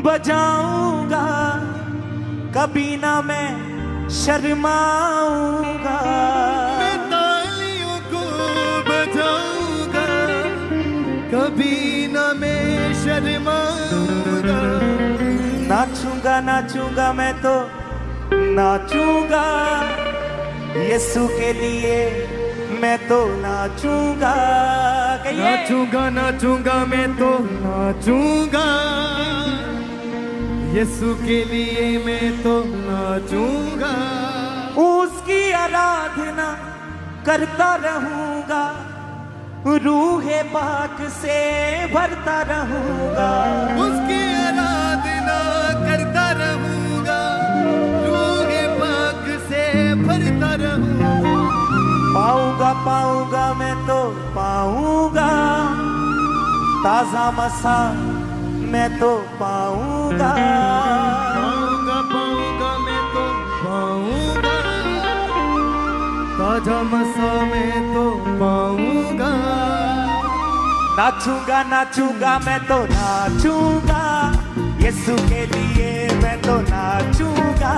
बजाऊंगा, कभी ना मैं शर्माऊंगा। मैं तालियों को बजाऊंगा, कभी ना मैं शर्माऊंगा। नाचूंगा नाचूंगा मैं तो नाचूंगा, यीशु के लिए मैं तो नाचूंगा। नाचूंगा नाचूंगा मैं तो नाचूंगा, यीशु के लिए मैं तो नाचूंगा। उसकी आराधना करता रहूंगा, रूहे पाक से भरता रहूंगा। उसकी आराधना करता रहूंगा, रूहे पाक से भरता रहूंगा। पाऊंगा पाऊंगा मैं तो पाऊंगा, ताजा मसा मैं तो पाऊंगा। पाऊंगा पाऊंगा मैं तो पाऊंगा, ताजा मसा मैं तो पाऊंगा। नाचूंगा नाचूंगा मैं तो नाचूंगा, यीशु के लिए मैं तो नाचूंगा।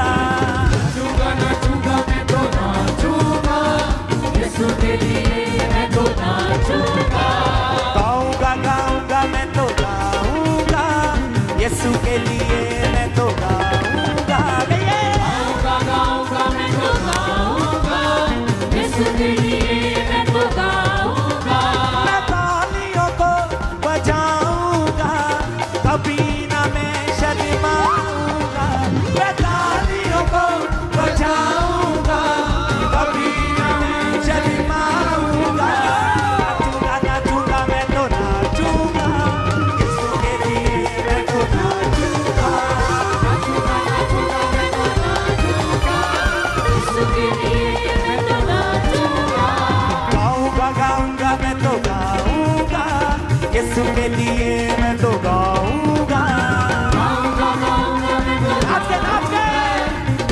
नाचूंगा नाचूंगा मैं तो नाचूंगा, यीशु के लिए मैं तो नाचूंगा। गाऊंगा गाऊंगा मैं तो गाऊंगा, यीशु के लिए मैं तो गाऊंगा। गाऊंगा गाऊंगा मैं तो गाऊंगा, यीशु के लिए मैं तो गाऊंगा। मैं तालियों को बजाऊंगा, कभी ना मैं शर्माऊंगा। मैं तालियों को बजाऊंगा, कभी ना मैं शर्माऊंगा। नाचूंगा नाचूंगा मैं तो नाचूंगा, यीशु के लिए मैं तो नाचूंगा। नाचूंगा नाचूंगा मैं तो नाचूंगा, यीशु के लिए मैं तो नाचूंगा। गाऊंगा गाऊंगा मैं तो गाऊंगा, यीशु के लिए मैं तो गाऊंगा। गाऊंगा गाऊंगा मैं तो नाच के नाच के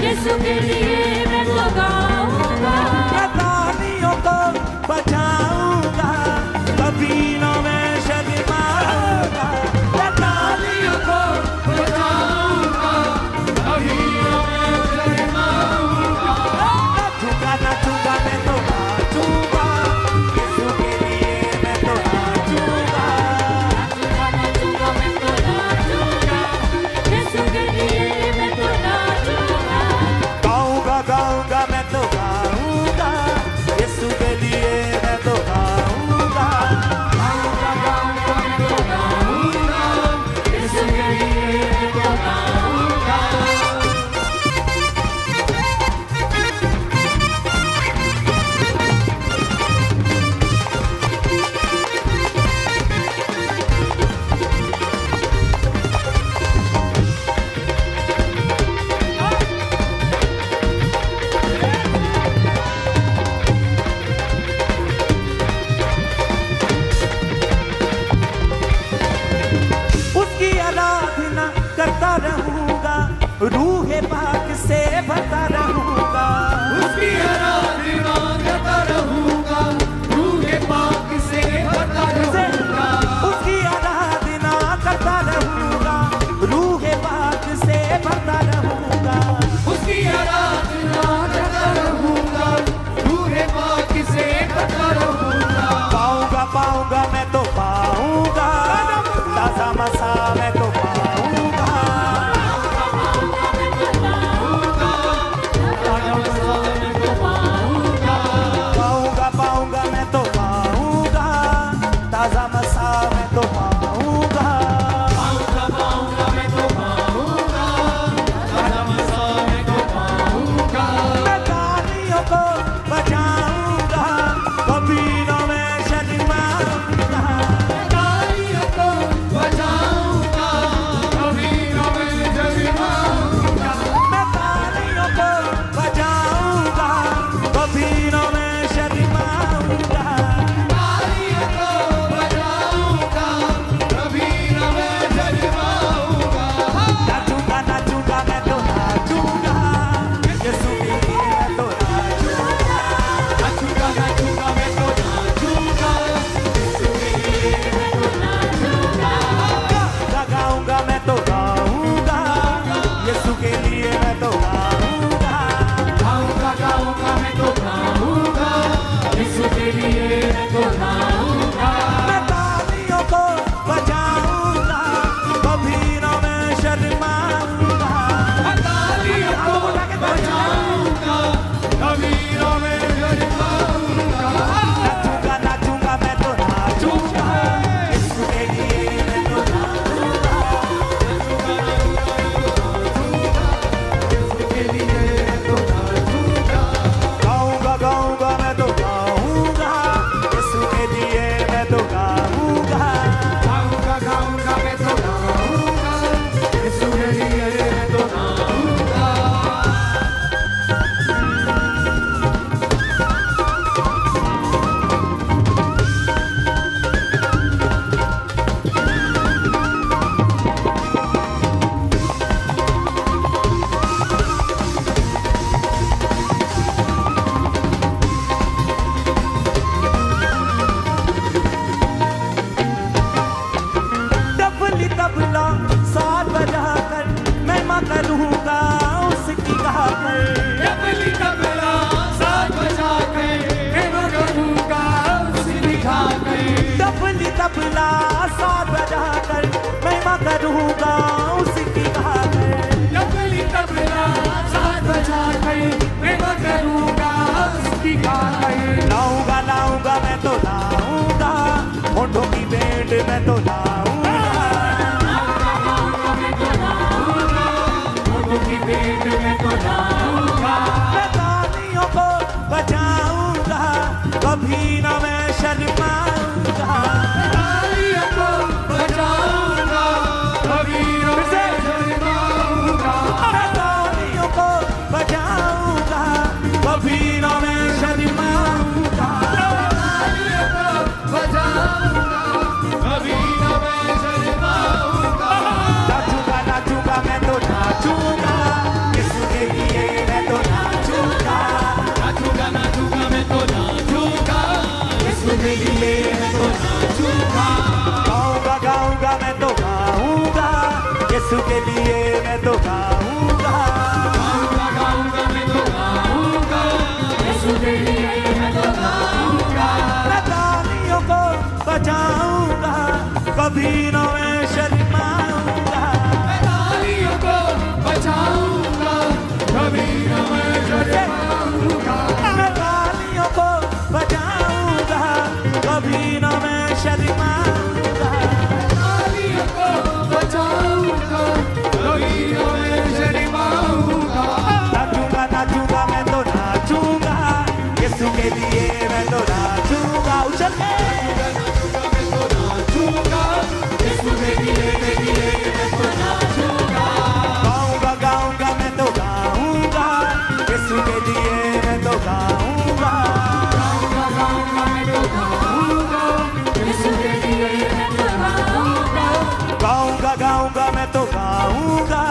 यीशु के लिए मैं तो गाऊंगा। मैं तालियों को बजाऊंगा, कभी ना मैं शर्माऊंगा। मैं तालियों को बजाऊंगा, कभी ना मैं शर्माऊंगा। नाचूंगा नाचूंगा मैं तो नाचूंगा, यीशु के लिए मैं तो नाचूंगा। नाचूंगा मैं तो नाचूंगा, यीशु के लिए मैं तो नाचूंगा। गाऊंगा गाऊंगा मैं तो गाऊंगा, यीशु के लिए मैं तो गाऊंगा। गाऊंगा गाऊंगा मैं तो गाऊंगा, यीशु के लिए मैं तो गाऊंगा। उसकी आराधना करता रहूंगा, रूहे पाक से भरता रहूंगा। उसकी आराधना करता रहूंगा, रूहे पाक से भरता रहूंगा। उसकी आराधना करता रहूंगा, रूहे पाक से भरता रहूंगा। उसकी आराधना करता रहूंगा, रूहे पाक से भरता रहूंगा। पाऊंगा पाऊंगा मैं तो पाऊंगा, ताजा मसा मैं तो पाऊंगा। करूँगा उसी की बात है। जबली तबला साथ बजा कर प्रेम करूँगा उसकी गाय। लाऊंगा लाऊंगा मैं तो लाऊंगा, होठों की भेंट मैं तो लाऊंगा, होठों की भेंट मैं तो लाऊंगा। मैं तालियों को बजाऊंगा, कभी ना मैं शर्माऊंगा। तालियों को बजाऊंगा, कभी न मैं शर्माऊंगा। मैं तालियों को बजाऊंगा, कभी ना मैं शर्माऊंगा। तालियों को बजाऊंगा, कभी न मैं शर्माऊंगा। नाचूंगा नाचूंगा मैं तो नाचूंगा, यीशु के लिए मैं तो नाचूंगा। नाचूंगा नाचूंगा मैं तो नाचूंगा, यीशु के लिए मैं तो नाचूंगा। गाऊंगा गाऊंगा मैं तो गाऊंगा, यीशु के लिए मैं तो गाऊंगा। गाऊंगा गाऊंगा मैं तो गाऊंगा, यीशु के लिए मैं तो गाऊंगा। मैं तालियों को बजाऊंगा, कभी ना मैं शर्माऊंगा। मैं तालियों को बजाऊंगा, कभी न मैं शर्माऊंगा। मैं तालियों को बजाऊंगा, कभी ना मैं शर्माऊंगा। तालियों को बजाऊंगा, कभी न मैं शर्माऊंगा। नाचूंगा नाचूंगा मैं तो नाचूंगा, यीशु के लिए मैं तो नाचूंगा। उछल के नाचूंगा, यीशु के लिए मैं तो नाचूंगा। गाऊंगा गाऊंगा मैं तो गाऊंगा, यीशु के लिए मैं तो गाऊंगा। गाऊंगा गाऊंगा मैं तो गाऊंगा, यीशु के लिए मैं तो गाऊंगा। गाऊंगा गाऊंगा मैं तो गाऊंगा,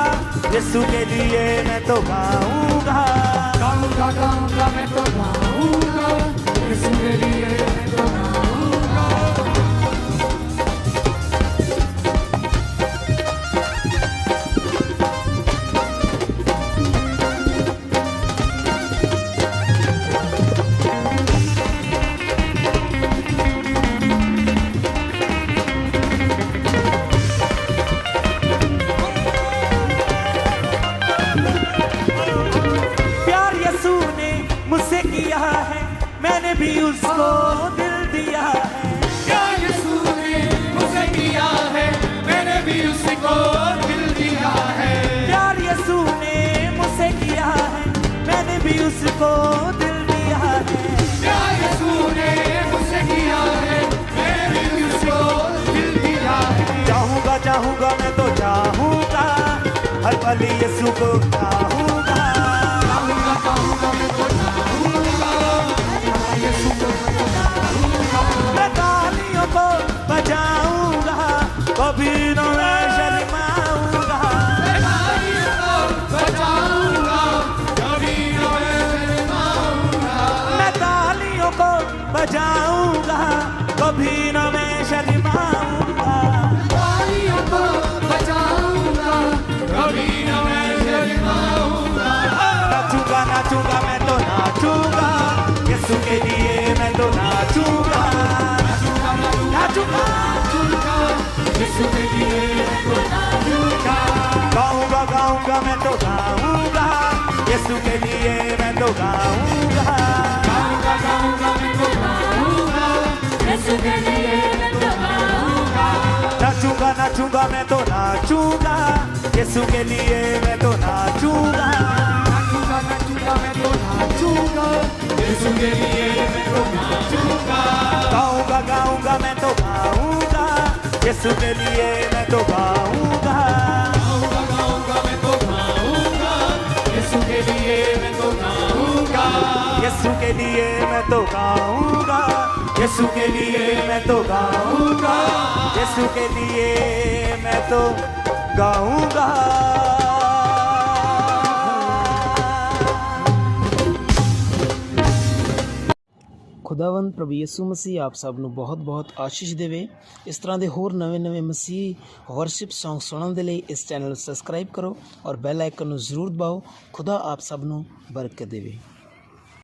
यीशु के लिए मैं तो गाऊंगा। गाऊंगा गाऊंगा मैं तो गाऊंगा, यीशु के लिए मैं तो गाऊंगा। प्यार यीशु ने मुझसे किया है, मैंने भी उसको दिल दिया है। क्या यीशु ने मुझसे किया है, मैंने भी उसको दिल दिया है। प्यार यीशु ने मुझसे किया है, मैंने भी उसको दिल दिया है। क्या यीशु ने मुझसे किया है, मैंने भी उसको दिल दिया है। चाहूंगा चाहूंगा मैं तो चाहूंगा, हर पल यीशु को चाहूंगा। गाऊंगा गाऊंगा मैं तो गाऊंगा, यीशु को गाऊंगा। मैं तालियों को बजाऊंगा, कभी न मैं शर्माऊंगा। तालियों को बजाऊंगा, कभी न मैं शर्माऊंगा। मैं तालियों को बजाऊंगा, कभी न मैं शर्माऊंगा। तालियों को बजाऊंगा, कभी न मैं शर्माऊंगा। नाचूंगा नाचूंगा मैं तो नाचूंगा, यीशु के लिए मैं तो नाचूंगा। नाचूंगा यीशु के लिए मैं तो नाचूंगा। गाऊंगा गाऊंगा मैं तो गाऊंगा, यीशु के लिए मैं तो गाऊंगा। गाऊंगा गाऊंगा मैं तो गाऊंगा, यीशु के लिए मैं तो गाऊंगा। नाचूंगा नाचूंगा मैं तो नाचूंगा, यीशु के लिए मैं तो नाचूंगा। नाचूंगा नाचूंगा मैं तो नाचूंगा, यीशु के लिए मैं तो नाचूंगा। गाऊंगा गाऊंगा मैं तो गाऊंगा, यीशु के लिए मैं तो गाऊंगा। गाऊंगा गाऊंगा मैं तो गाऊंगा, यीशु के लिए मैं तो गाऊंगा। यीशु के लिए मैं तो गाऊंगा, यीशु के लिए मैं तो गाऊंगा। यीशु के लिए मैं तो गाऊंगा। ਖੁਦਾਵੰਦ ਪ੍ਰਭੂ ਯਿਸੂ ਮਸੀਹ ਆਪ ਸਭ ਨੂੰ ਬਹੁਤ ਆਸ਼ੀਸ਼ ਦੇਵੇ। ਇਸ ਤਰ੍ਹਾਂ ਦੇ ਹੋਰ ਨਵੇਂ ਮਸੀਹ ਵਰਸ਼ਿਪ ਸੌਂਗ ਸੁਣਨ ਦੇ ਲਈ ਇਸ ਚੈਨਲ ਨੂੰ ਸਬਸਕ੍ਰਾਈਬ ਕਰੋ ਔਰ ਬੈਲ ਆਈਕਨ ਨੂੰ ਜ਼ਰੂਰ ਦਬਾਓ। ਖੁਦਾ ਆਪ ਸਭ ਨੂੰ ਬਰਕਤ ਦੇਵੇ।